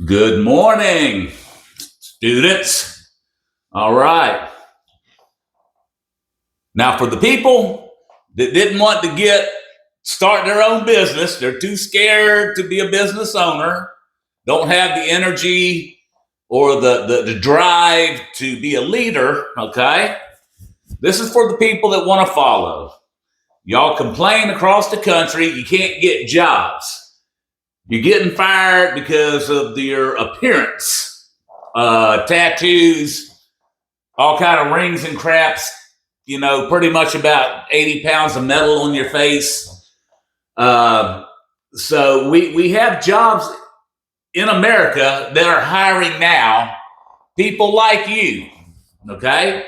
Good morning, students. All right. Now, for the people that didn't want to start their own business, they're too scared to be a business owner, don't have the energy or the drive to be a leader, okay? This is for the people that want to follow. Y'all complain across the country, you can't get jobs. You're getting fired because of your appearance, tattoos, all kind of rings and craps, pretty much about 80 pounds of metal on your face. So we have jobs in America that are hiring now people like you, okay?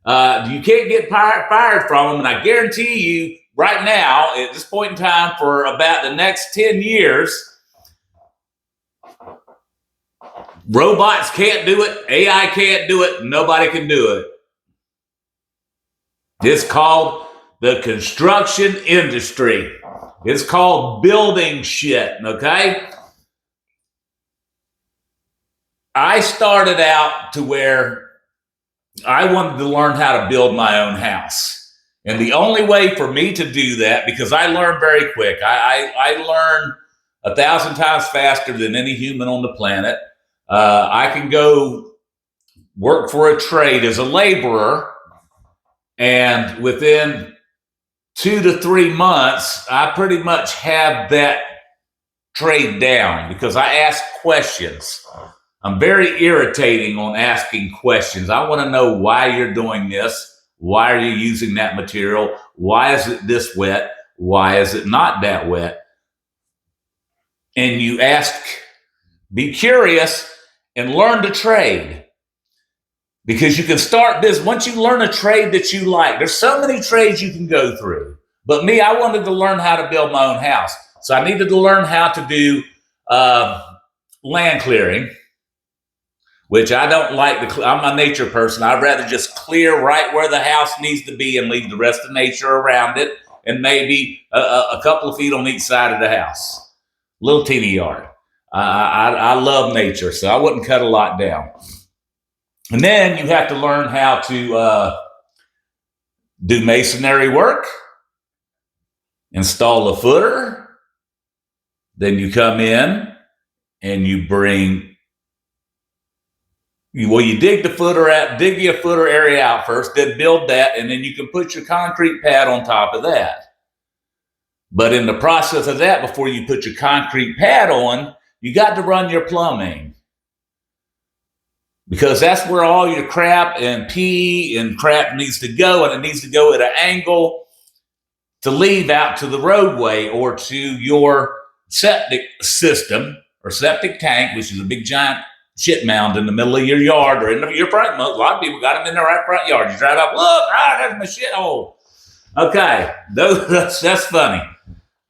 You can't get fired from them, and I guarantee you right now, at this point in time, for about the next 10 years, robots can't do it. AI can't do it. Nobody can do it. It's called the construction industry. It's called building shit, okay? I started out to where I wanted to learn how to build my own house. And the only way for me to do that, because I learn very quick, I learn 1,000 times faster than any human on the planet. I can go work for a trade as a laborer, and within 2 to 3 months, I pretty much have that trade down because I ask questions. I'm very irritating on asking questions. I want to know why you're doing this. Why are you using that material? Why is it this wet? Why is it not that wet? And you ask, be curious, and learn to trade. Because you can start this, once you learn a trade that you like, there's so many trades you can go through. But me, I wanted to learn how to build my own house. So I needed to learn how to do land clearing, which I don't like. I'm a nature person. I'd rather just clear right where the house needs to be and leave the rest of nature around it, and maybe a couple of feet on each side of the house. Little teeny yard. I love nature, so I wouldn't cut a lot down. And then you have to learn how to do masonry work, install a footer. Then you come in and you dig the footer out, dig your footer area out first, then build that, and then you can put your concrete pad on top of that. But in the process of that, before you put your concrete pad on, you got to run your plumbing. Because that's where all your crap and pee and crap needs to go, and it needs to go at an angle to leave out to the roadway or to your septic system or septic tank, which is a big giant shit mound in the middle of your yard or in your front. A lot of people got them in their right front yard. You drive up, look, there's my shit hole. Okay, that's funny.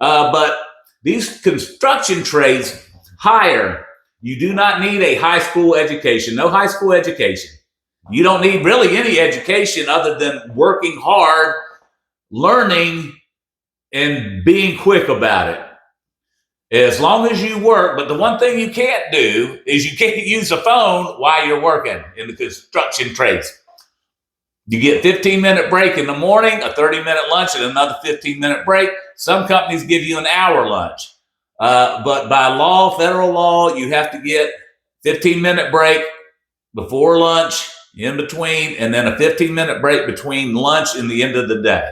But these construction trades hire. You do not need a high school education. No high school education. You don't need really any education other than working hard, learning, and being quick about it. As long as you work, but the one thing you can't do is you can't use a phone while you're working in the construction trades. You get a 15-minute break in the morning, a 30-minute lunch, and another 15-minute break. Some companies give you an hour lunch. But by law, federal law, you have to get 15-minute break before lunch, in between, and then a 15-minute break between lunch and the end of the day.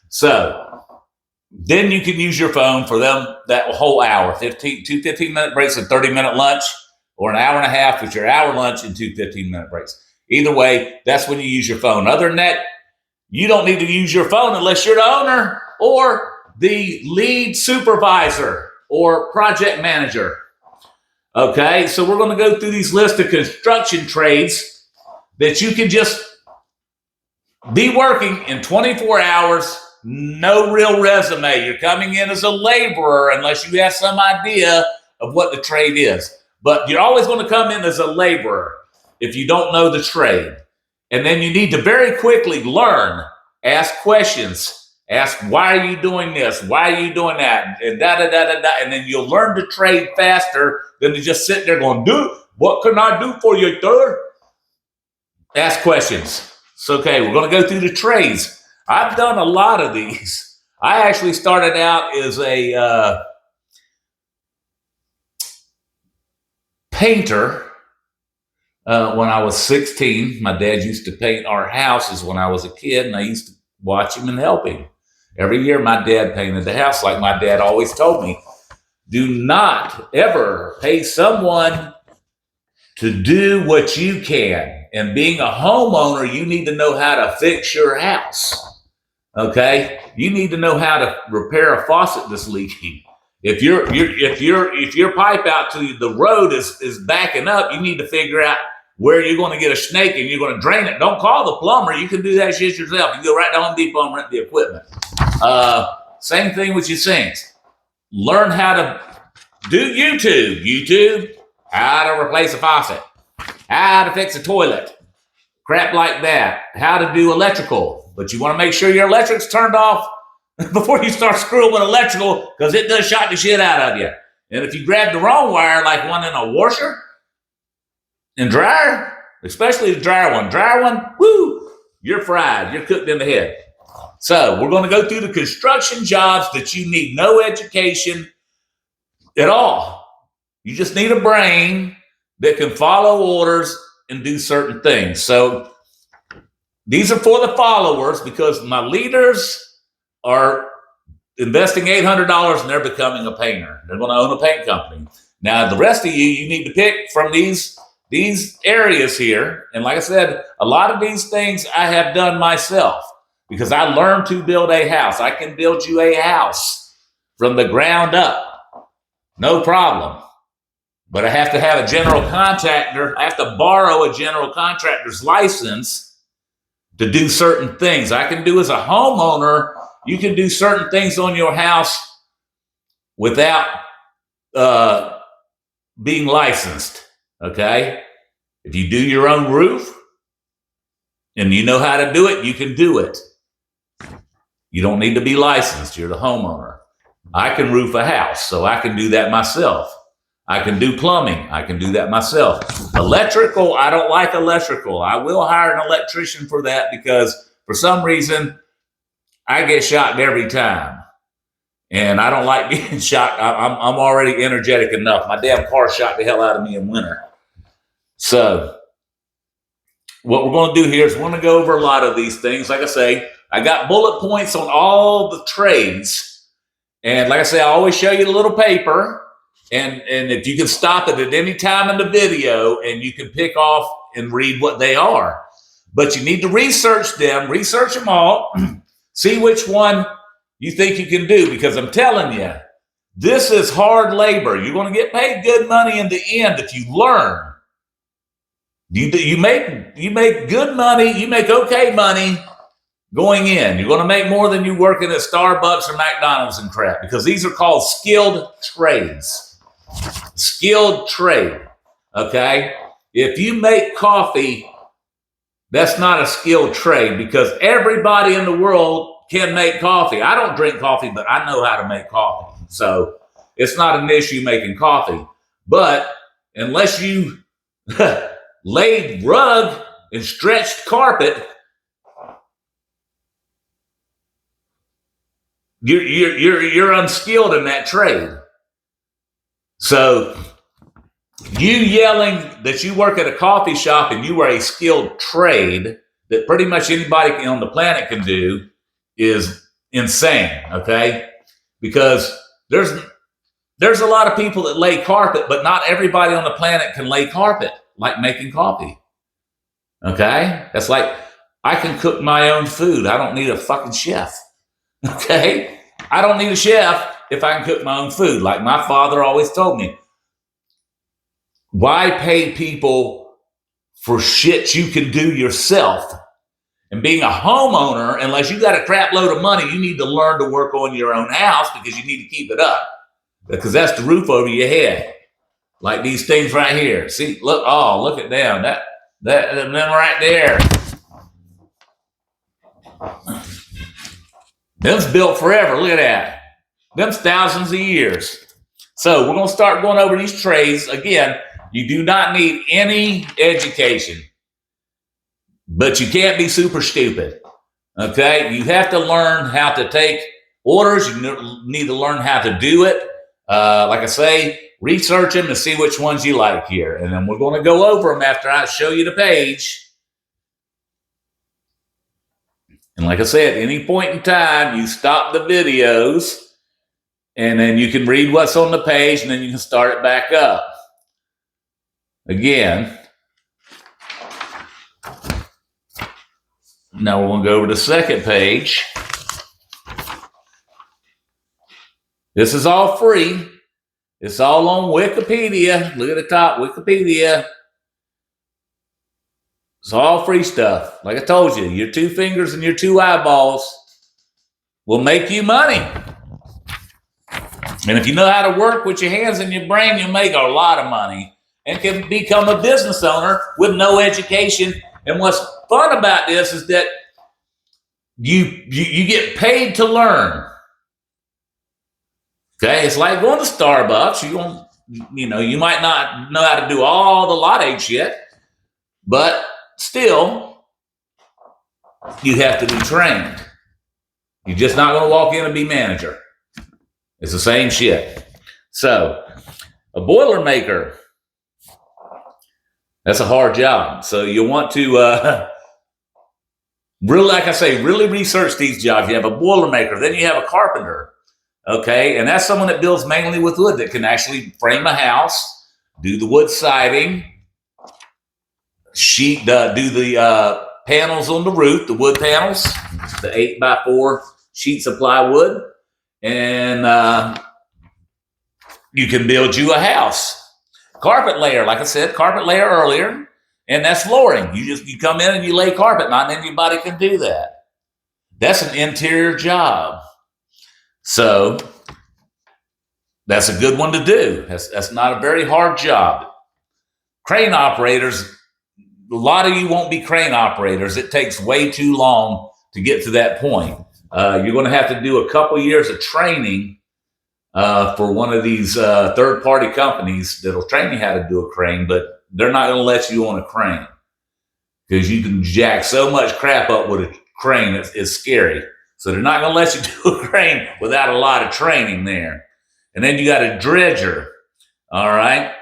So then you can use your phone for that whole hour, two 15-minute breaks, a 30-minute lunch, or an hour and a half with your hour lunch and two 15-minute breaks. Either way, that's when you use your phone. Other than that, you don't need to use your phone unless you're the owner or the lead supervisor or project manager. Okay, so we're going to go through these lists of construction trades that you can just be working in 24 hours, no real resume. You're coming in as a laborer unless you have some idea of what the trade is. But you're always going to come in as a laborer if you don't know the trade. And then you need to very quickly learn, ask questions, Ask, why are you doing this? Why are you doing that? And da-da-da-da-da. And then you'll learn to trade faster than to just sit there going, dude, what can I do for you, sir? Ask questions. It's okay. We're going to go through the trades. I've done a lot of these. I actually started out as a painter when I was 16. My dad used to paint our houses when I was a kid, and I used to watch him and help him. Every year, my dad painted the house. Like my dad always told me, do not ever pay someone to do what you can. And being a homeowner, you need to know how to fix your house. Okay, you need to know how to repair a faucet that's leaking. If your pipe out to the road is backing up, you need to figure out where you're going to get a snake and you're going to drain it. Don't call the plumber. You can do that shit yourself. You go right to Home Depot and rent the equipment. Same thing with your sinks. Learn how to do YouTube. YouTube, how to replace a faucet, how to fix a toilet, crap like that, how to do electrical. But you want to make sure your electric's turned off before you start screwing with electrical, because it does shock the shit out of you. And if you grab the wrong wire, like one in a washer and dryer, especially the dryer one, woo, you're fried. You're cooked in the head. So we're going to go through the construction jobs that you need no education at all. You just need a brain that can follow orders and do certain things. So these are for the followers, because my leaders are investing $800 and they're becoming a painter. They're going to own a paint company. Now, the rest of you, you need to pick from these areas here. And like I said, a lot of these things I have done myself because I learned to build a house. I can build you a house from the ground up. No problem. But I have to have a general contractor. I have to borrow a general contractor's license to do certain things. I can do as a homeowner. You can do certain things on your house without being licensed, okay? If you do your own roof and you know how to do it, you can do it. You don't need to be licensed. You're the homeowner. I can roof a house, so I can do that myself. I can do plumbing. I can do that myself. Electrical, I don't like electrical. I will hire an electrician for that because for some reason, I get shocked every time. And I don't like being shocked. I'm already energetic enough. My damn car shocked the hell out of me in winter. So what we're going to do here is we're going to go over a lot of these things. Like I say, I got bullet points on all the trades. And like I say, I always show you the little paper. And if you can stop it at any time in the video and you can pick off and read what they are. But you need to research them all, see which one you think you can do, because I'm telling you, this is hard labor. You're going to get paid good money in the end if you learn. You make good money, you make okay money going in. You're going to make more than you working at Starbucks or McDonald's and crap, because these are called skilled trades. Skilled trade, okay? If you make coffee, that's not a skilled trade, because everybody in the world can make coffee. I don't drink coffee, but I know how to make coffee. So it's not an issue making coffee. But unless you laid rug and stretched carpet, you're unskilled in that trade. So you yelling that you work at a coffee shop and you are a skilled trade that pretty much anybody on the planet can do is insane, okay? Because there's a lot of people that lay carpet, but not everybody on the planet can lay carpet like making coffee, okay? That's like, I can cook my own food. I don't need a fucking chef, okay? I don't need a chef if I can cook my own food. Like my father always told me, why pay people for shit you can do yourself? And being a homeowner, unless you got a crap load of money, you need to learn to work on your own house because you need to keep it up. Because that's the roof over your head. Like these things right here. See, look at them. That them right there. Them's built forever. Look at that. Them's thousands of years. So we're going to start going over these trades. Again, you do not need any education, but you can't be super stupid. Okay? You have to learn how to take orders. You need to learn how to do it. Like I say, research them and see which ones you like here. And then we're going to go over them after I show you the page. And like I said, at any point in time, you stop the videos and then you can read what's on the page and then you can start it back up. Again, now we're going to go over to the second page. This is all free. It's all on Wikipedia. Look at the top, Wikipedia. It's all free stuff. Like I told you, your 2 fingers and your 2 eyeballs will make you money. And if you know how to work with your hands and your brain, you'll make a lot of money and can become a business owner with no education. And what's fun about this is that you get paid to learn. Okay, it's like going to Starbucks. You might not know how to do all the lattes yet, but still, you have to be trained. You're just not going to walk in and be manager. It's the same shit. So, a boiler maker, that's a hard job. So you want to, really, like I say, really research these jobs. You have a boiler maker, then you have a carpenter. Okay, and that's someone that builds mainly with wood, that can actually frame a house, do the wood siding, do the panels on the roof, the wood panels, the 8x4 sheets of plywood, and you can build you a house. Carpet layer, like I said, carpet layer earlier, and that's flooring. You come in and you lay carpet. Not anybody can do that. That's an interior job. So that's a good one to do. That's not a very hard job. Crane operators, a lot of you won't be crane operators. It takes way too long to get to that point. You're going to have to do a couple years of training for one of these third-party companies that'll train you how to do a crane, but they're not going to let you on a crane because you can jack so much crap up with a crane. It's scary. So they're not going to let you do a crane without a lot of training there. And then you got a dredger, all right?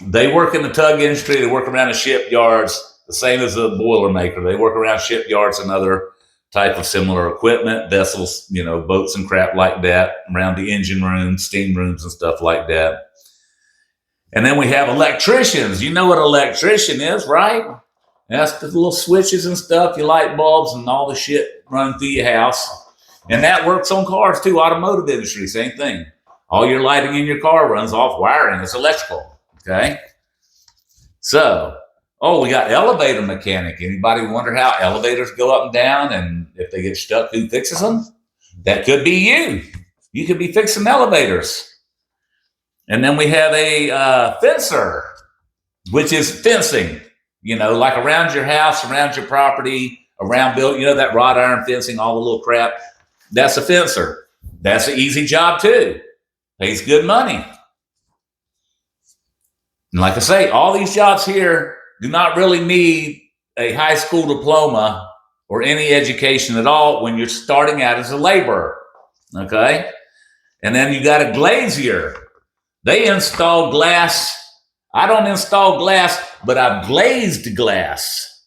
They work in the tug industry. They work around the shipyards, the same as a boiler maker. They work around shipyards and other type of similar equipment, vessels, boats and crap like that, around the engine rooms, steam rooms and stuff like that. And then we have electricians. You know what an electrician is, right? That's the little switches and stuff, your light bulbs and all the shit run through your house. And that works on cars too, automotive industry, same thing. All your lighting in your car runs off wiring. It's electrical, okay? So, we got elevator mechanic. Anybody wonder how elevators go up and down and if they get stuck, who fixes them? That could be you. You could be fixing elevators. And then we have a fencer, which is fencing. Like around your house, around your property, around building, that wrought iron fencing, all the little crap. That's a fencer. That's an easy job too. Pays good money. And like I say, all these jobs here do not really need a high school diploma or any education at all when you're starting out as a laborer. Okay? And then you got a glazier. They install glass. I don't install glass, but I've glazed glass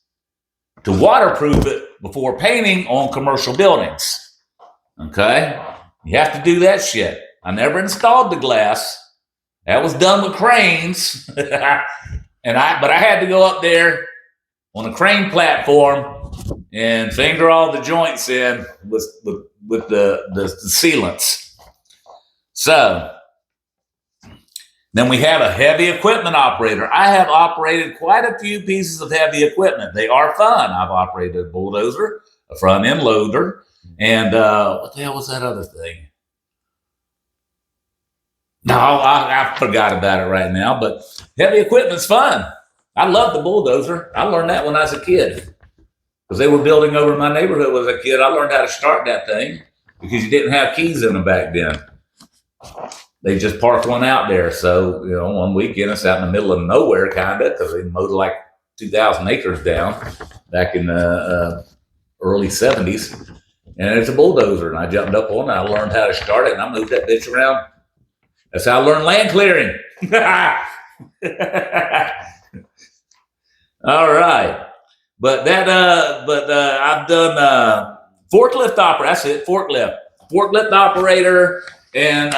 to waterproof it before painting on commercial buildings. Okay? You have to do that shit. I never installed the glass. That was done with cranes. But I had to go up there on a crane platform and finger all the joints in with the sealants. So then we have a heavy equipment operator. I have operated quite a few pieces of heavy equipment. They are fun. I've operated a bulldozer, a front end loader, and what the hell was that other thing? No, I forgot about it right now, but heavy equipment's fun. I love the bulldozer. I learned that when I was a kid. because they were building over my neighborhood as a kid. I learned how to start that thing because you didn't have keys in them back then. They just parked one out there. So, one weekend it's out in the middle of nowhere, kind of, because they mowed like 2,000 acres down back in the early 70s. And it's a bulldozer. And I jumped up on it. I learned how to start it, and I moved that bitch around. That's how I learned land clearing. All right. But I've done forklift operator. That's it, forklift operator, and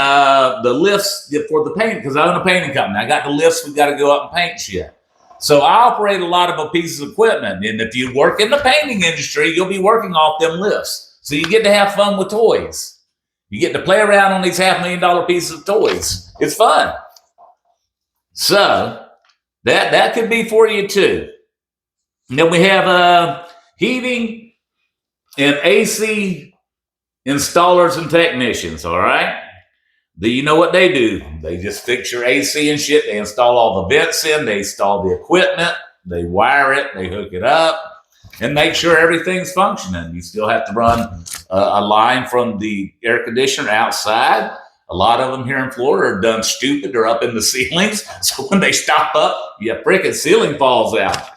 the lifts for the paint, because I own a painting company. I got the lifts. We got to go up and paint shit. So I operate a lot of pieces of equipment, and if you work in the painting industry, you'll be working off them lifts. So you get to have fun with toys. You get to play around on these $500,000 pieces of toys. It's fun. So that could be for you too. And then we have heating and AC installers and technicians, all right? Do you know what they do? They just fix your AC and shit. They install all the vents in. They install the equipment. They wire it. They hook it up and make sure everything's functioning. You still have to run a line from the air conditioner outside. A lot of them here in Florida are done stupid. They're up in the ceilings. So when they stop up, your freaking ceiling falls out.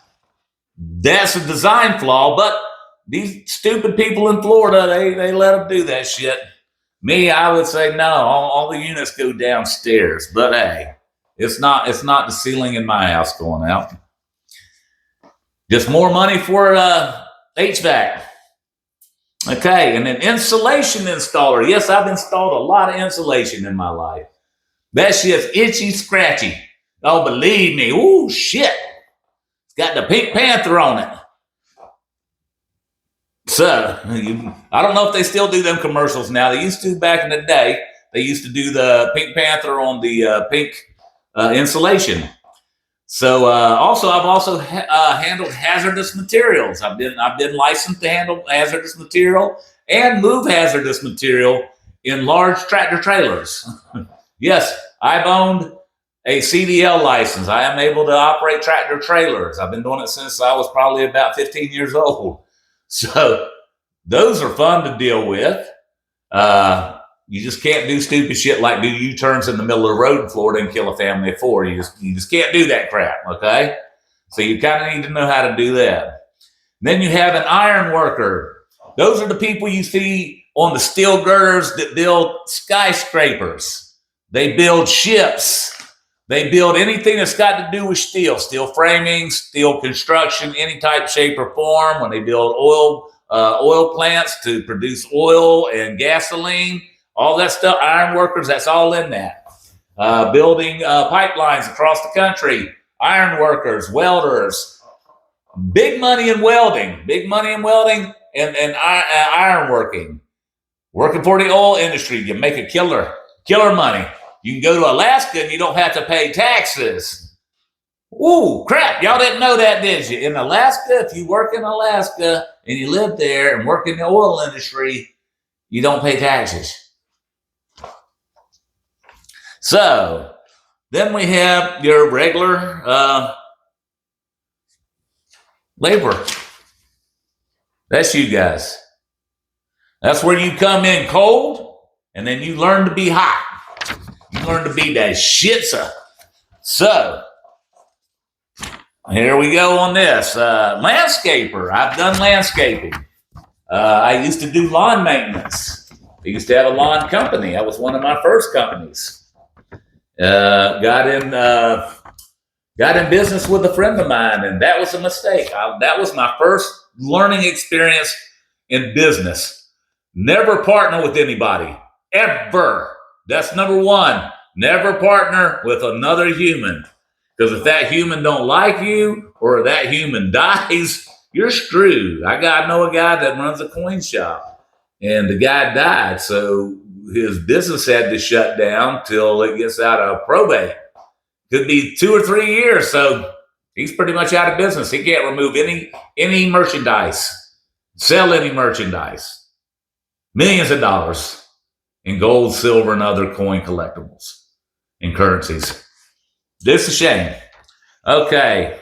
That's a design flaw, but these stupid people in Florida, they let them do that shit. Me, I would say no. All the units go downstairs, but hey, it's not the ceiling in my house going out. Just more money for HVAC. Okay, and an insulation installer. Yes, I've installed a lot of insulation in my life. That shit's itchy, scratchy. Oh, believe me. Ooh, shit. It's got the Pink Panther on it. So, I don't know if they still do them commercials now. They used to back in the day. They used to do the Pink Panther on the pink insulation. So, I've also handled hazardous materials. I've been licensed to handle hazardous material and move hazardous material in large tractor trailers. Yes, I've owned a CDL license. I am able to operate tractor trailers. I've been doing it since I was probably about 15 years old. So those are fun to deal with. You just can't do stupid shit like do U-turns in the middle of the road in Florida and kill a family of four. You just can't do that crap, okay? So you kind of need to know how to do that. Then you have an iron worker. Those are the people you see on the steel girders that build skyscrapers. They build ships. They build anything that's got to do with steel framing, steel construction, any type, shape, or form. When they build oil plants to produce oil and gasoline, all that stuff, iron workers, that's all in that. Building pipelines across the country, iron workers, welders. Big money in welding and iron working. Working for the oil industry, you make a killer money. You can go to Alaska and you don't have to pay taxes. Ooh, crap. Y'all didn't know that, did you? In Alaska, if you work in Alaska and you live there and work in the oil industry, you don't pay taxes. So then we have your regular labor. That's you guys. That's where you come in cold and then you learn to be hot. You learn to be that shitza. So, here we go on this. Landscaper. I've done landscaping. I used to do lawn maintenance. I used to have a lawn company. That was one of my first companies. Got in business with a friend of mine, and that was a mistake. That was my first learning experience in business. Never partner with anybody, ever. That's number one. Never partner with another human. Because if that human don't like you or that human dies, you're screwed. I know a guy that runs a coin shop, and the guy died. So his business had to shut down till it gets out of probate. Could be 2 or 3 years. So he's pretty much out of business. He can't remove any merchandise, sell any merchandise. Millions of dollars in gold, silver, and other coin collectibles and currencies. This is a shame. Okay.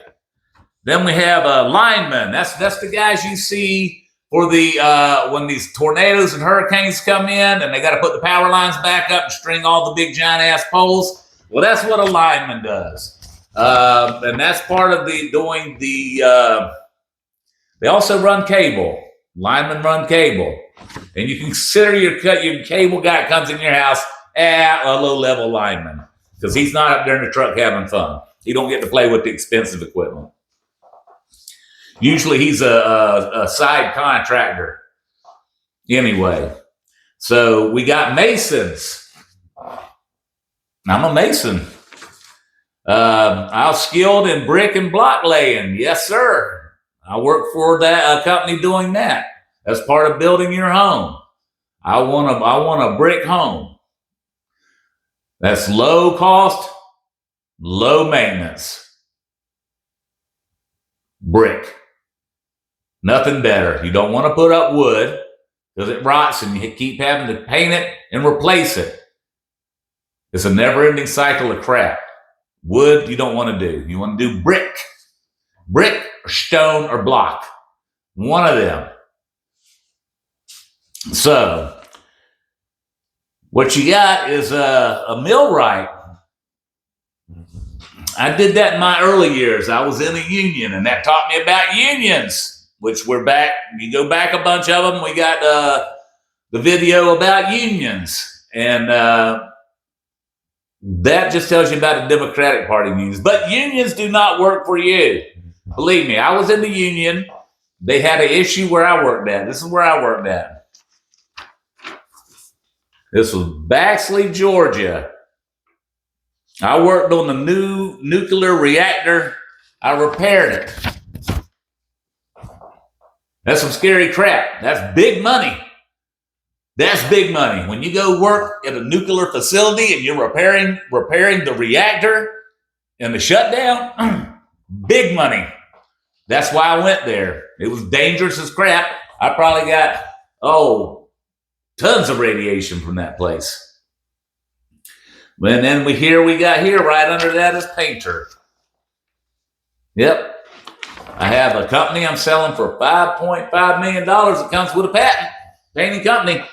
Then we have linemen. That's the guys you see for the when these tornadoes and hurricanes come in, and they got to put the power lines back up and string all the big giant ass poles. Well, that's what a lineman does, and that's part of the doing the. They also run cable. Linemen run cable, and you can consider your cable guy that comes in your house a low-level lineman because he's not up there in the truck having fun. He don't get to play with the expensive equipment. Usually he's a side contractor. Anyway, so we got masons. I'm a mason. I'm skilled in brick and block laying. Yes, sir. I work for that company doing that. That's part of building your home. I want a brick home. That's low cost, low maintenance. Brick. Nothing better. You don't want to put up wood because it rots and you keep having to paint it and replace it. It's a never-ending cycle of crap. Wood, you don't want to do. You want to do brick. Brick or stone or block. One of them. So, what you got is a millwright. I did that in my early years. I was in a union, and that taught me about unions, which we're back. You go back a bunch of them. We got the video about unions, and that just tells you about the Democratic Party unions. But unions do not work for you. Believe me, I was in the union. They had an issue where I worked at. This is where I worked at. This was Baxley, Georgia. I worked on the new nuclear reactor. I repaired it. That's some scary crap. That's big money. That's big money. When you go work at a nuclear facility and you're repairing the reactor and the shutdown, big money. That's why I went there. It was dangerous as crap. I probably got, tons of radiation from that place. And then we got here right under that is painter. Yep. I have a company I'm selling for $5.5 million. It comes with a patent. Painting company.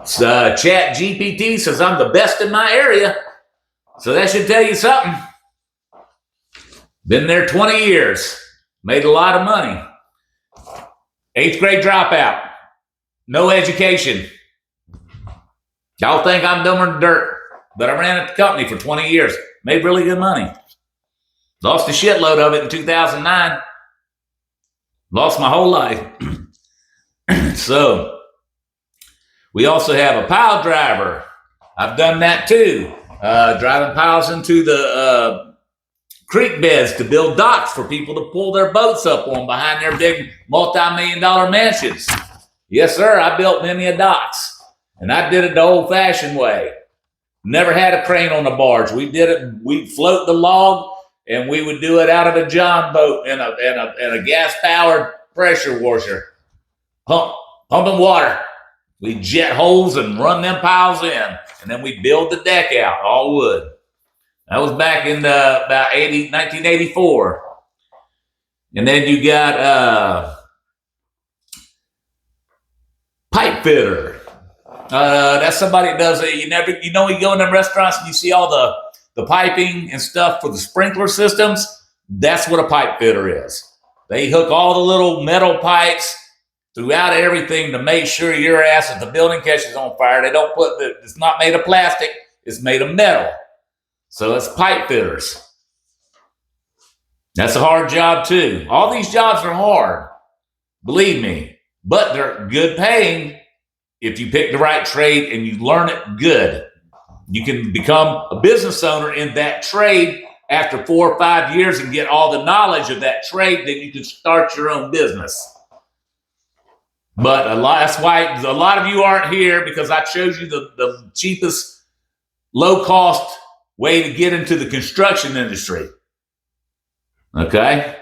Chat GPT says I'm the best in my area. So that should tell you something. Been there 20 years. Made a lot of money. 8th grade dropout. No education. Y'all think I'm dumber than dirt, but I ran at the company for 20 years. Made really good money. Lost a shitload of it in 2009. Lost my whole life. So, we also have a pile driver. I've done that too. Driving piles into the creek beds to build docks for people to pull their boats up on behind their big multi-million-dollar mansions. Yes, sir. I built many a docks. And I did it the old-fashioned way. Never had a crane on the barge. We did it. We'd float the log, and we would do it out of a John boat and a gas-powered pressure washer, pumping water. We jet holes and run them piles in, and then we build the deck out, all wood. That was back in about 1984. And then you got pipe fitter. That's somebody that does it. You go in them restaurants and you see all the piping and stuff for the sprinkler systems. That's what a pipe fitter is. They hook all the little metal pipes throughout everything to make sure your ass, if the building catches on fire, they don't it's not made of plastic, it's made of metal. So it's pipe fitters. That's a hard job too. All these jobs are hard, believe me, but they're good paying. If you pick the right trade and you learn it good, you can become a business owner in that trade after 4 or 5 years and get all the knowledge of that trade. Then you can start your own business. But that's why a lot of you aren't here, because I showed you the cheapest, low-cost way to get into the construction industry. Okay?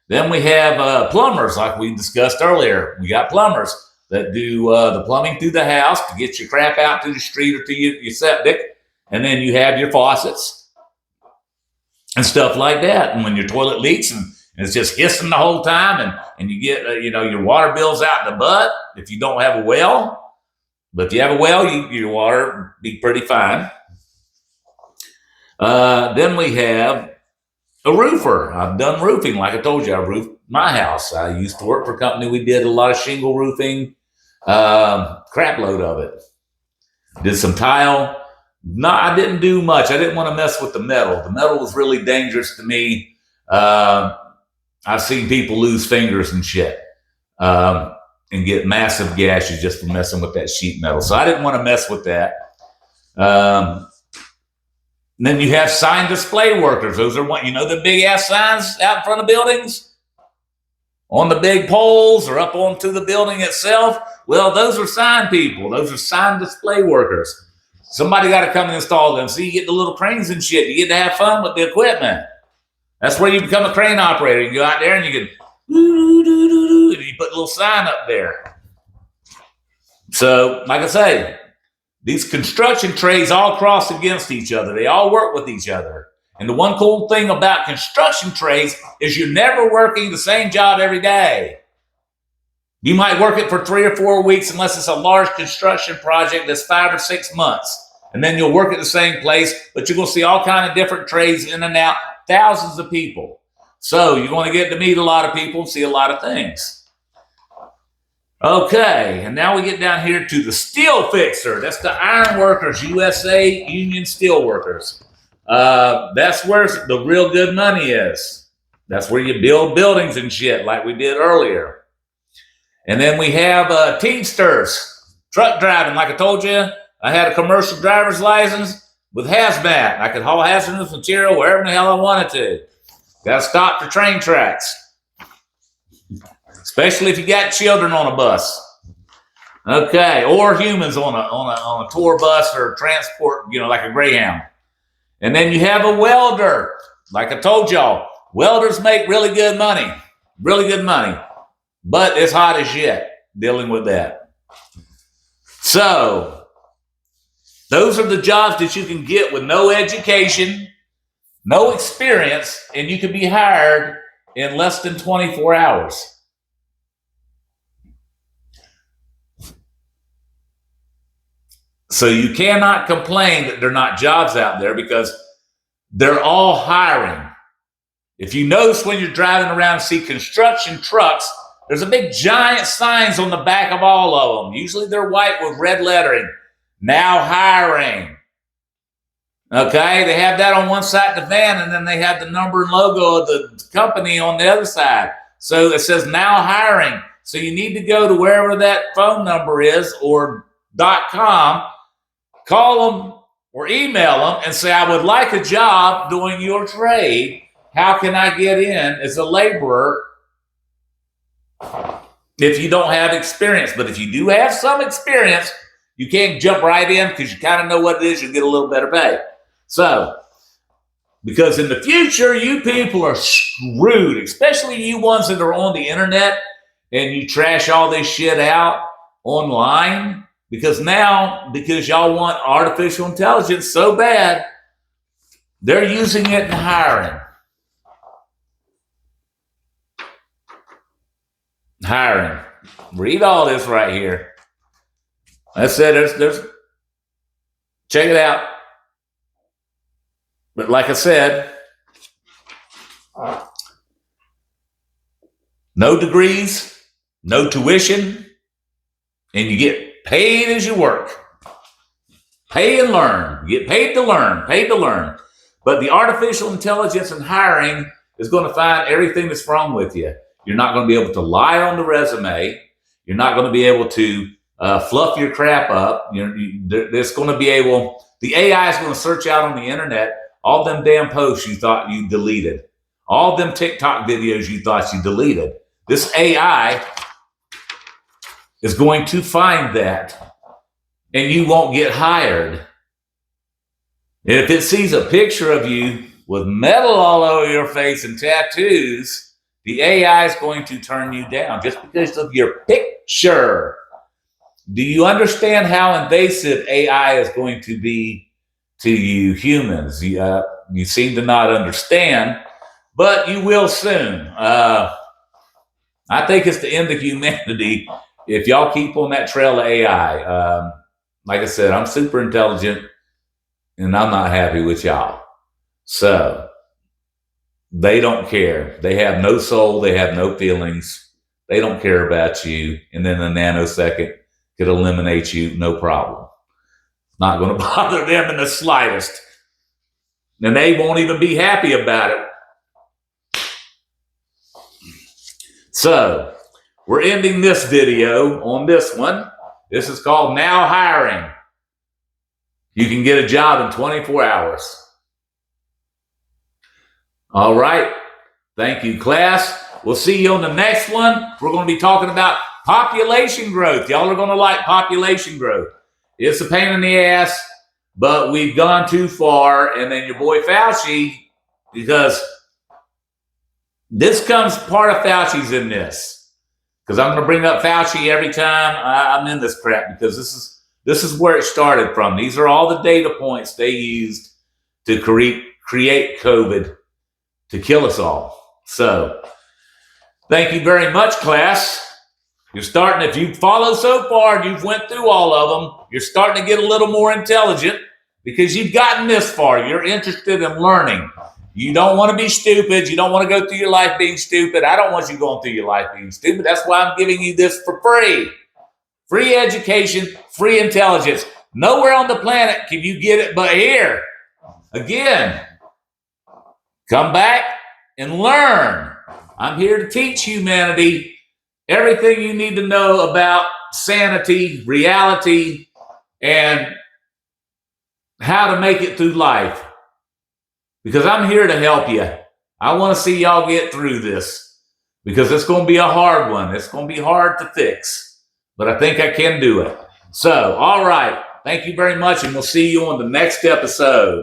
Then we have plumbers, like we discussed earlier. We got plumbers that do the plumbing through the house to get your crap out to the street or to your septic. And then you have your faucets. and stuff like that. And when your toilet leaks and it's just hissing the whole time, and you get your water bills out the butt if you don't have a well. But if you have a well, your water be pretty fine. Then we have a roofer. I've done roofing, like I told you. I roofed my house. I used to work for a company. We did a lot of shingle roofing, crap load of it. Did some tile. No, I didn't do much. I didn't want to mess with the metal. The metal was really dangerous to me. I've seen people lose fingers and shit, and get massive gashes just for messing with that sheet metal. So I didn't want to mess with that. Then you have sign display workers. Those are the big ass signs out in front of buildings, on the big poles or up onto the building itself. Well, those are sign people. Those are sign display workers. Somebody got to come and install them. So you get the little cranes and shit. You get to have fun with the equipment. That's where you become a crane operator. You go out there and you can and you put a little sign up there. So, like I say, these construction trades all cross against each other. They all work with each other. And the one cool thing about construction trades is you're never working the same job every day. You might work it for 3 or 4 weeks unless it's a large construction project that's 5 or 6 months. And then you'll work at the same place, but you're going to see all kinds of different trades in and out, thousands of people. So you're going to get to meet a lot of people and see a lot of things. Okay, and now we get down here to the steel fixer. That's the Iron Workers USA Union Steel Workers. That's where the real good money is. That's where you build buildings and shit like we did earlier. And then we have Teamsters, truck driving. Like I told you, I had a commercial driver's license with hazmat. I could haul hazardous material wherever the hell I wanted to. Got to stop for train tracks, especially if you got children on a bus. Okay, or humans on a tour bus or transport, like a Greyhound. And then you have a welder. Like I told y'all, welders make really good money. But it's hot as shit dealing with that. So, those are the jobs that you can get with no education, no experience, and you can be hired in less than 24 hours. So you cannot complain that there are not jobs out there because they're all hiring. If you notice when you're driving around and see construction trucks, there's a big giant signs on the back of all of them. Usually they're white with red lettering. Now hiring. Okay, they have that on one side of the van, and then they have the number and logo of the company on the other side. So it says now hiring. So you need to go to wherever that phone number is or .com, call them or email them and say, I would like a job doing your trade. How can I get in as a laborer if you don't have experience? But if you do have some experience, you can't jump right in because you kind of know what it is. You'll get a little better pay. So, because in the future, you people are screwed, especially you ones that are on the internet and you trash all this shit out online. Because y'all want artificial intelligence so bad, they're using it in hiring. Hiring. Read all this right here. I said there's check it out. But like I said, no degrees, no tuition, and you get paid as you work. Pay and learn. You get paid to learn. But the artificial intelligence and hiring is going to find everything that's wrong with you. You're not going to be able to lie on the resume. You're not going to be able to fluff your crap up. There's going to be the AI is going to search out on the internet all them damn posts you thought you deleted, all them TikTok videos you thought you deleted. This AI is going to find that, and you won't get hired. And if it sees a picture of you with metal all over your face and tattoos, the AI is going to turn you down just because of your picture. Do you understand how invasive AI is going to be to you humans? you seem to not understand, but you will soon. I think it's the end of humanity if y'all keep on that trail of AI. Like I said, I'm super intelligent, and I'm not happy with y'all. So they don't care. They have no soul. They have no feelings. They don't care about you. And then a nanosecond could eliminate you, no problem. Not going to bother them in the slightest. And they won't even be happy about it. So we're ending this video on this one. This is called Now Hiring. You can get a job in 24 hours. All right. Thank you, class. We'll see you on the next one. We're going to be talking about population growth. Y'all are going to like population growth. It's a pain in the ass, but we've gone too far. And then your boy Fauci, because this comes part of Fauci's in this. Because I'm going to bring up Fauci every time I'm in this crap, because this is where it started from. These are all the data points they used to create COVID to kill us all. So thank you very much, class. You're starting, if you follow so far, you've went through all of them, you're starting to get a little more intelligent because you've gotten this far. You're interested in learning. You don't want to be stupid. You don't want to go through your life being stupid. I don't want you going through your life being stupid. That's why I'm giving you this for free. Free education, free intelligence. Nowhere on the planet can you get it but here. Again, come back and learn. I'm here to teach humanity everything you need to know about sanity, reality, and how to make it through life. Because I'm here to help you. I want to see y'all get through this, because it's going to be a hard one. It's going to be hard to fix, but I think I can do it. So, all right. Thank you very much, and we'll see you on the next episode.